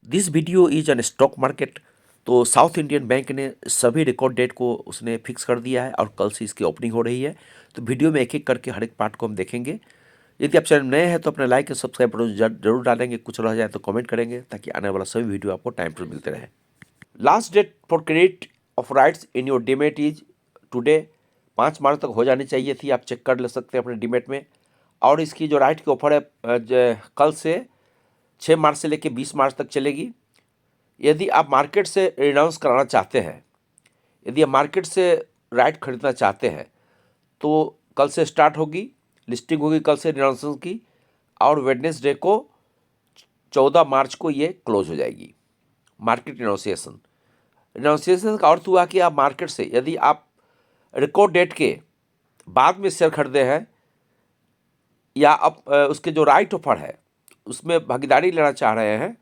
This video is an stock market. तो south Indian bank ने सभी रिकॉर्ड डेट को उसने फिक्स कर दिया है और कल से इसकी ओपनिंग हो रही है। तो वीडियो में एक एक करके हर एक पार्ट को हम देखेंगे। यदि आप चैनल नए हैं तो अपने लाइक और सब्सक्राइब बटन जरूर डालेंगे, कुछ रह जाए तो कमेंट करेंगे ताकि आने वाला सभी वीडियो आपको टाइम पर मिलते रहे। Last date for credit of rights in your demat is today. 5 मार्च तक हो जानी चाहिए थी, आप चेक कर ले सकते हैं अपने डीमेट में। और इसकी जो राइट की ऑफर है कल से 6 मार्च से लेकर 20 मार्च तक चलेगी। यदि आप मार्केट से रिनाउंस कराना चाहते हैं, यदि आप मार्केट से राइट खरीदना चाहते हैं तो कल से स्टार्ट होगी, लिस्टिंग होगी कल से रिनाउंसेशन की, और वेडनेसडे को 14 मार्च को ये क्लोज हो जाएगी मार्केट रिनाउंसिएशन। रिनाउंसिएशन का अर्थ हुआ कि आप मार्केट से यदि आप रिकॉर्ड डेट के बाद में शेयर खरीदे हैं या अब उसके जो राइट ऑफर है उसमें भागीदारी लेना चाह रहे हैं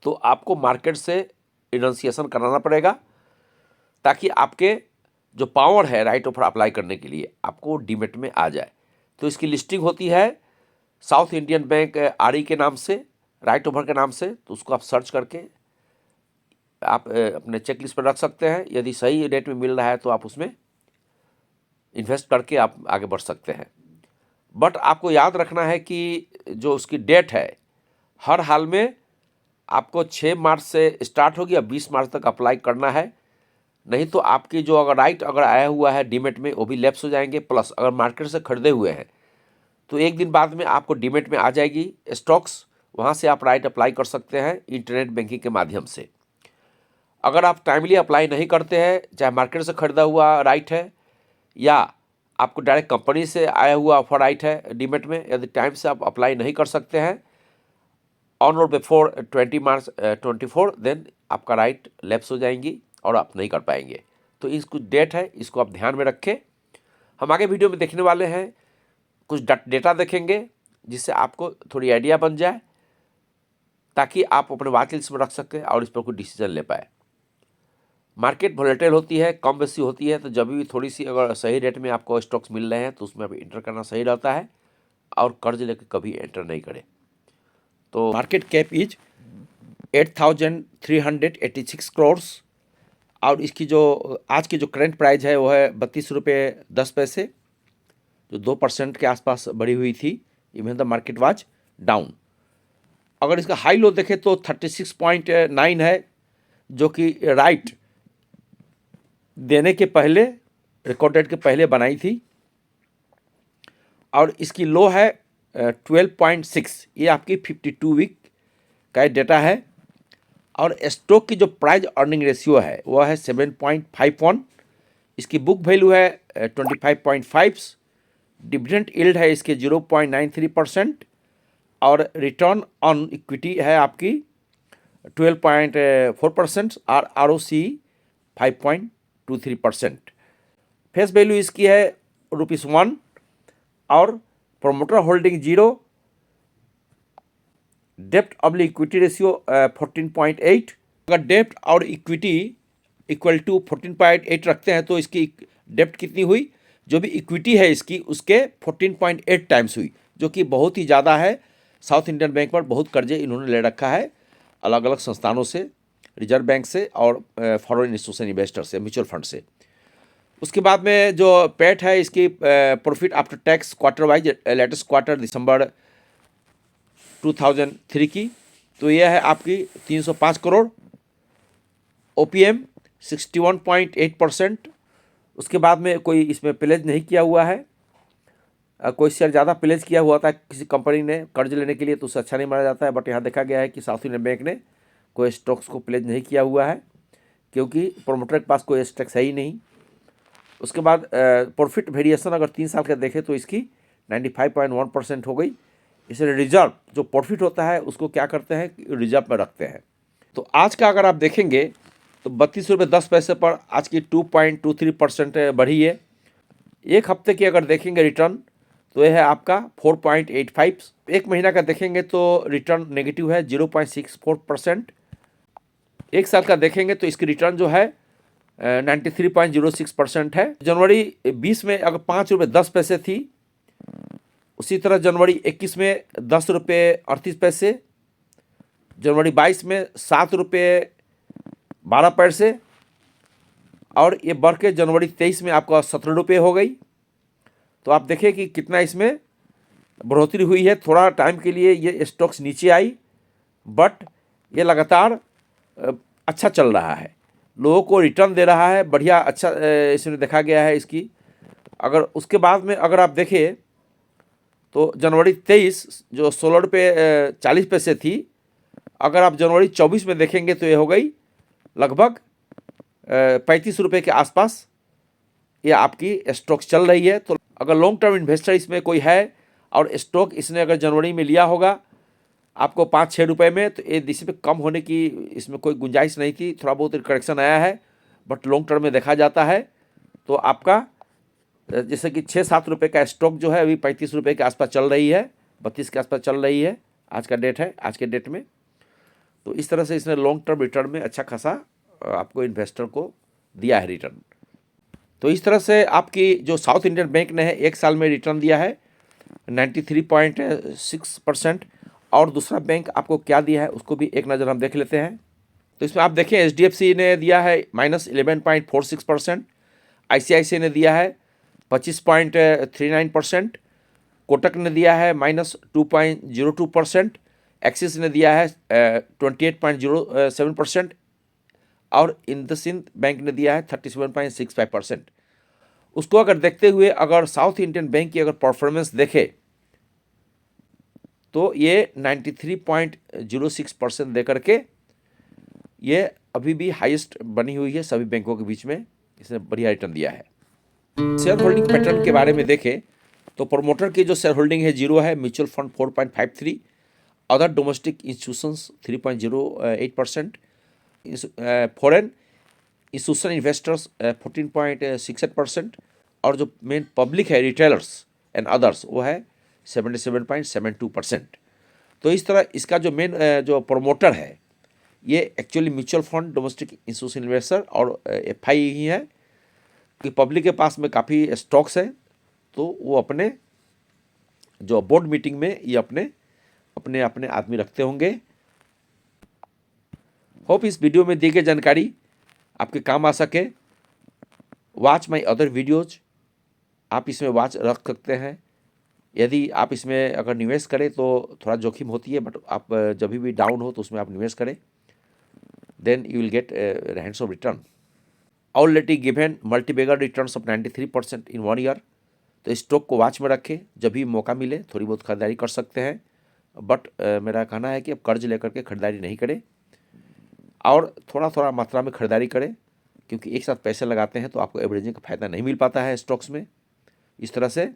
तो आपको मार्केट से रिनाउंसिएशन कराना पड़ेगा ताकि आपके जो पावर है राइट ऑफर अप्लाई करने के लिए आपको डीमेट में आ जाए। तो इसकी लिस्टिंग होती है साउथ इंडियन बैंक आरई के नाम से, राइट ऑफर के नाम से। तो उसको आप सर्च करके आप अपने चेक लिस्ट पर रख सकते हैं। यदि सही रेट में मिल रहा है तो आप उसमें इन्वेस्ट करके आप आगे बढ़ सकते हैं। बट आपको याद रखना है कि जो उसकी डेट है हर हाल में आपको 6 मार्च से स्टार्ट होगी और 20 मार्च तक अप्लाई करना है। नहीं तो आपकी जो अगर राइट अगर आया हुआ है डीमेट में वो भी लैप्स हो जाएंगे। प्लस अगर मार्केट से खरीदे हुए हैं तो एक दिन बाद में आपको डीमेट में आ जाएगी स्टॉक्स, वहाँ से आप राइट अप्लाई कर सकते हैं इंटरनेट बैंकिंग के माध्यम से। अगर आप टाइमली अप्लाई नहीं करते हैं, चाहे मार्केट से खरीदा हुआ राइट है या आपको डायरेक्ट कंपनी से आया हुआ ऑफर राइट है डीमेट में, यदि टाइम से आप अप्लाई नहीं कर सकते हैं ऑन और बिफोर 20 मार्च 24, देन आपका राइट लैप्स हो जाएंगी और आप नहीं कर पाएंगे। तो इस कुछ डेट है, इसको आप ध्यान में रखें। हम आगे वीडियो में देखने वाले हैं, कुछ डेटा देखेंगे जिससे आपको थोड़ी आइडिया बन जाए ताकि आप अपने वॉच लिस्ट में रख सकें और इस पर कोई डिसीजन ले पाए। मार्केट वोलेटाइल होती है, कम बेसी होती है, तो जब भी थोड़ी सी अगर सही रेट में आपको स्टॉक्स मिल रहे हैं तो उसमें आप इंटर करना सही रहता है और कर्ज लेकर कभी एंटर नहीं करें। तो मार्केट कैप इज 8,386 करोड़ और इसकी जो आज की जो करंट प्राइस है वो है 32 रुपये 10 पैसे, जो 2% के आसपास बढ़ी हुई थी। Even the market was down. अगर इसका हाई लो देखें तो 36.9 है, जो कि राइट देने के पहले, रिकॉर्ड डेट के पहले बनाई थी। और इसकी लो है 12.6। ये आपकी 52 वीक का डेटा है। और स्टॉक की जो प्राइस अर्निंग रेशियो है वो है 7.51। इसकी बुक वैल्यू है 25.5। डिविडेंड यील्ड है इसके 0.93% और रिटर्न ऑन इक्विटी है आपकी 12.4% और ROC 5.23%। फेस वैल्यू इसकी है ₹1 और प्रोमोटर होल्डिंग 0। डेप्ट ऑब्लिक इक्विटी रेशियो 14.8। अगर डेप्ट और इक्विटी इक्वल टू 14.8 रखते हैं तो इसकी डेप्ट कितनी हुई, जो भी इक्विटी है इसकी उसके 14.8 टाइम्स हुई, जो कि बहुत ही ज़्यादा है। साउथ इंडियन बैंक पर बहुत कर्जे इन्होंने ले रखा है अलग अलग संस्थानों से, रिजर्व बैंक से और फॉरेन इंस्टीट्यूशन इन्वेस्टर से, म्यूचुअल फंड से। उसके बाद में जो पैट है इसकी profit after tax quarter wise, latest quarter दिसंबर 2003 की, तो यह है आपकी 305 करोड़। OPM 61.8%। उसके बाद में कोई इसमें प्लेज नहीं किया हुआ है। कोई शेयर ज़्यादा प्लेज किया हुआ था किसी कंपनी ने कर्ज लेने के लिए तो उसे अच्छा नहीं माना जाता है। बट यहाँ देखा गया है कि साउथ इंडियन बैंक ने कोई स्टॉक्स को प्लेज नहीं किया हुआ है क्योंकि प्रोमोटर के पास कोई स्टॉक्स है ही नहीं। उसके बाद प्रॉफिट वेरिएशन अगर 3 साल का देखें तो इसकी 95.1% हो गई। इसलिए रिजर्व जो प्रॉफिट होता है उसको क्या करते हैं, रिजर्व में रखते हैं। तो आज का अगर आप देखेंगे तो 32 रुपये 10 पैसे पर आज की 2.23% बढ़ी है। एक हफ्ते की अगर देखेंगे रिटर्न तो यह है आपका 4.85। एक महीना का देखेंगे तो रिटर्न नेगेटिव है 0.64%। एक साल का देखेंगे तो इसकी रिटर्न जो है 93.06% है। जनवरी 20 में अगर 5 रुपये 10 पैसे थी, उसी तरह जनवरी 21 में 10 रुपये 38 पैसे, जनवरी 22 में 7 रुपये 12 पैसे, और ये बढ़ के जनवरी 23 में आपका 17 रुपये हो गई। तो आप देखें कि कितना इसमें बढ़ोतरी हुई है। थोड़ा टाइम के लिए ये स्टॉक्स नीचे आई, बट ये लगातार अच्छा चल रहा है, लोगों को रिटर्न दे रहा है, बढ़िया अच्छा इसमें देखा गया है इसकी। अगर उसके बाद में अगर आप देखें तो जनवरी 23 जो 16 रुपये 40 पैसे थी, अगर आप जनवरी 24 में देखेंगे तो ये हो गई लगभग 35 रुपये के आसपास ये आपकी स्टॉक्स चल रही है। तो अगर लॉन्ग टर्म इन्वेस्टर इसमें कोई है और स्टॉक इसने अगर जनवरी में लिया होगा आपको 5-6 रुपये में, तो ये इसमें कम होने की इसमें कोई गुंजाइश नहीं थी। थोड़ा बहुत करेक्शन आया है, बट लॉन्ग टर्म में देखा जाता है तो आपका जैसे कि 6-7 रुपये का स्टॉक जो है अभी 35 रुपये के आसपास चल रही है, 32 के आसपास चल रही है, आज का डेट है, आज के डेट में। तो इस तरह से इसने लॉन्ग टर्म रिटर्न में अच्छा खासा आपको इन्वेस्टर को दिया है रिटर्न। तो इस तरह से आपकी जो साउथ इंडियन बैंक ने है 1 साल में रिटर्न दिया है 93.6%। और दूसरा बैंक आपको क्या दिया है उसको भी एक नज़र हम देख लेते हैं। तो इसमें आप देखें HDFC ने दिया है -11.46%, ICICI ने दिया है 25.39%, कोटक ने दिया है -2.02%, एक्सिस ने दिया है 28.07%, और इंडसइंड बैंक ने दिया है 37.65%। उसको अगर देखते हुए अगर साउथ इंडियन बैंक की अगर परफॉर्मेंस देखे तो ये 93.06% दे करके ये अभी भी हाईएस्ट बनी हुई है सभी बैंकों के बीच में, इसने बढ़िया रिटर्न दिया है। शेयर होल्डिंग पैटर्न के बारे में देखें तो प्रमोटर की जो शेयर होल्डिंग है 0 है, mutual fund 4.53, other domestic institutions 3.08%, foreign institution investors 14.68%, और जो मेन पब्लिक है रिटेलर्स एंड अदर्स वो है 77.72%। तो इस तरह इसका जो मेन जो प्रमोटर है ये actually mutual fund, domestic institution investor और FI ही है कि पब्लिक के पास में काफ़ी स्टॉक्स है, तो वो अपने जो बोर्ड मीटिंग में ये अपने अपने अपने आदमी रखते होंगे। होप इस वीडियो में दी गई जानकारी आपके काम आ सके। वॉच माई अदर वीडियोज, आप इसमें वॉच रख सकते हैं। यदि आप इसमें अगर निवेश करें तो थोड़ा जोखिम होती है, बट आप जब भी डाउन हो तो उसमें आप निवेश करें, then you will get hands of return. Already given multibagger returns of 93% in 1 year. तो स्टॉक को वॉच में रखें, जब भी मौका मिले थोड़ी बहुत खरीदारी कर सकते हैं, बट मेरा कहना है कि अब कर्ज लेकर के खरीदारी नहीं करें और थोड़ा थोड़ा मात्रा में खरीदारी करें, क्योंकि एक साथ पैसे लगाते हैं तो आपको एवरेजिंग का फ़ायदा नहीं मिल पाता है स्टॉक्स में। इस तरह से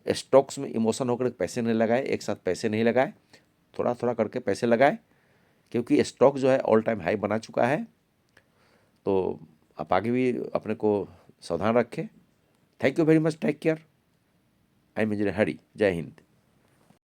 स्टॉक्स में इमोशन होकर पैसे नहीं लगाए, एक साथ पैसे नहीं लगाए, थोड़ा थोड़ा करके पैसे लगाए, क्योंकि स्टॉक जो है ऑल टाइम हाई बना चुका है। तो आप आगे भी अपने को सावधान रखें। Thank you very much, take care. I am engineer Hari. जय हिंद।